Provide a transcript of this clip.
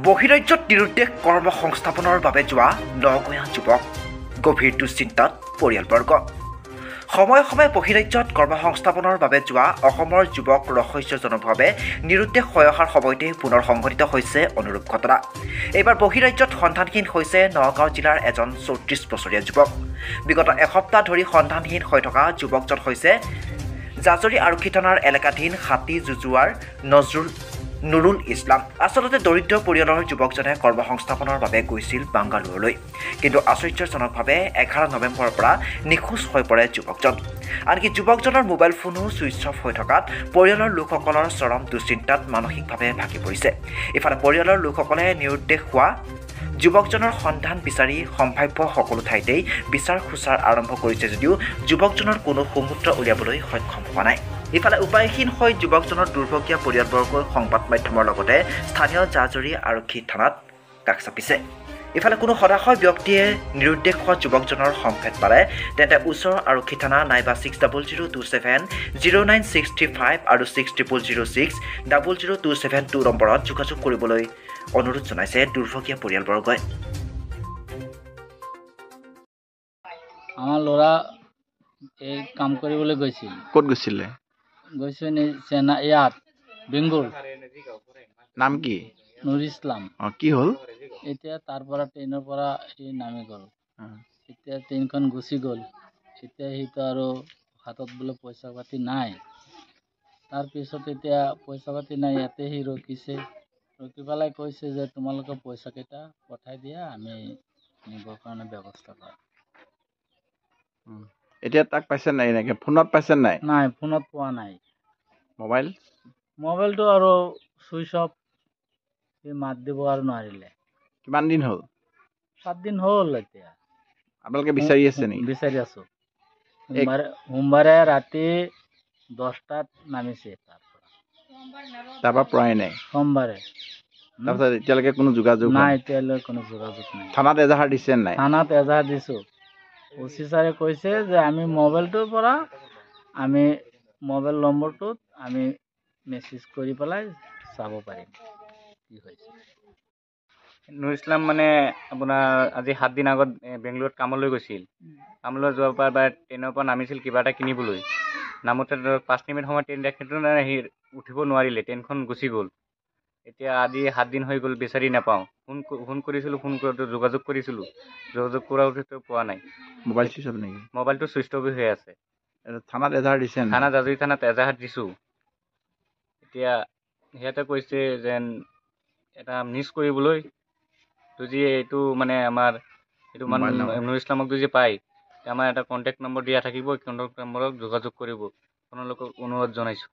বহিৰাজ্যত নিৰুদ্দেশ কৰ্মসংস্থাপনৰ বাবে যোৱা নগঞা যুৱক গভীৰ দুশ্চিন্তাত পৰিয়ালবৰ্গ সময়ে সময়ে বহিৰাজ্যত কৰ্মসংস্থাপনৰ বাবে যোৱা অসমৰ যুৱক ৰহস্যজনকভাৱে নিৰুদ্দেশ হৈ অহাৰ সময়তে পুনৰ সংঘটিত হৈছে অনুৰূপ ঘটনা। এইবাৰ বহিৰাজ্যত সন্ধানহীন হৈছে নগাঁও জিলাৰ এজন ৩৪ বছৰীয়া যুৱক। বিগত এসপ্তাহ ধৰি সন্ধানহীন হৈ থকা যুৱকজন হৈছে জাজৰি আৰক্ষী থানাৰ এলেকাধীন হাতী জুজুৱাৰ নুৰুল ইছলাম। আচলতে দৰিদ্ৰ পৰিয়ালৰ যুৱকজনে কৰ্মসংস্থাপনৰ বাবে গৈছিল বাংগালুৰুলৈ, কিন্তু আশ্চৰ্যজনকভাৱে 11 নৱেম্বৰৰ পৰা নিখোজ হৈ পৰে যুৱকজন। আনকি যুৱকজনৰ মোবাইল ফোনো ছুইচ অফ হৈ থকাত পৰিয়ালৰ লোকসকলৰ চৰম দুশ্চিন্তাত মানসিকভাৱে ভাগি পৰিছে। ইফালে পৰিয়ালৰ লোকসকলে নিৰুদ্দেশ হোৱা যুৱকজনৰ সন্ধান বিচাৰি সম্ভাৱ্য সকলো ঠাইতেই বিচাৰ খোচাৰ আৰম্ভ কৰিছে যদিও যুৱকজনৰ কোনো সুমূত্ৰ উলিয়াবলৈ সক্ষম হোৱা নাই। ইফালে উপায়হীন হৈ যুৱকজনৰ দুৰ্ভগীয়া পৰিয়ালবৰ্গই সংবাদ মাধ্যমৰ লগতে স্থানীয় জাজৰি আৰক্ষী থানাত কাষ চাপিছে। ইফালে কোনো সদাশয় ব্যক্তিয়ে নিৰুদ্দেশ হোৱা যুৱকজনৰ সংকেত পালে তেন্তে ওচৰৰ আৰক্ষী থানা নাইবা 600270 09635 আৰু 6006 00272 নম্বৰত যোগাযোগ কৰিবলৈ অনুৰোধ জনাইছে দুৰ্ভগীয়া পৰিয়ালবৰ্গই। আমাৰ ল'ৰা এই কাম কৰিবলৈ গৈছিল। ক'ত গৈছিলে? গৈছিল ইয়াত বেংগল। নাম কি? নুৰুল ইছলাম। কি হ'ল? এতিয়া তাৰ পৰা ট্ৰেইনৰ পৰা সি নামি গ'ল। এতিয়া ট্ৰেইনখন গুচি গ'ল। এতিয়া সিটো আৰু হাতত বোলে পইচা পাতি নাই। তাৰপিছত এতিয়া পইচা পাতি নাই, ইয়াতে সি ৰখিছে। ৰখি পেলাই কৈছে যে তোমালোকে পইচাকেইটা পঠাই দিয়া, আমি নিবৰ কাৰণে ব্যৱস্থা কৰিম। এতিয়া তাক পাইছে নাই? এনেকে ফোনত পাইছে নাই? নাই, ফোনত পোৱা নাই। মোবাইলটো আৰু ছুইচ অফ। সি মাত দিব আৰু নোৱাৰিলে। কিমান দিন হ'ল? 7 দিন হ'ল। এতিয়া আপোনালোকে বিচাৰি আছে নেকি? বিচাৰি আছো। সোমবাৰে ৰাতি 10টাত নামিছে তাৰ পৰা পোৱাই নাই। সোমবাৰে তাৰপিছত এতিয়ালৈকে কোনো যোগাযোগ নাই। এতিয়ালৈ কোনো যোগাযোগ নাই। থানাত এজাহাৰ দিছে নাই? থানাত এজাহাৰ দিছো। ওচি ছাৰে কৈছে যে আমি মোবাইলটোৰ পৰা আমি মোবাইল নম্বৰটোত আমি মেছেজ কৰি পেলাই চাব পাৰিম কি হৈছে। নুৰুল ইছলাম মানে আপোনাৰ আজি 7 দিন আগত বেংগলোৰত কামলৈ গৈছিল। কামলৈ যোৱাৰ পৰা ট্ৰেইনৰ পৰা নামিছিল কিবা এটা কিনিবলৈ। নামোতে ধৰক 5 মিনিট সময় ট্ৰেইন ৰাখিটো সি উঠিব নোৱাৰিলে, ট্ৰেইনখন গুচি গ'ল। এতিয়া আজি 7 দিন হৈ গ'ল, বিচাৰি নাপাওঁ। ফোন কৰিছিলোঁ, ফোন কৰোঁতে যোগাযোগ কৰিছিলোঁ। যোগাযোগ কৰাওঁতে পোৱা নাই। মোবাইল ছুইচ অফ নেকি? মোবাইলটো ছুইচ অফ হৈ আছে। থানাত এজাহাৰ দিছে নাই? থানা জাজৰি থানাত এজাহাৰ দিছোঁ। এতিয়া সিহঁতে কৈছে যেন এটা মিছ কৰিবলৈ যদি এইটো মানে আমাৰ এইটো নুৰুল ইছলামক যদি পায়, আমাৰ এটা কণ্টেক্ট নম্বৰ দিয়া থাকিব। কণ্টেক্ট নম্বৰত যোগাযোগ কৰিব। আপোনালোকক অনুৰোধ জনাইছোঁ।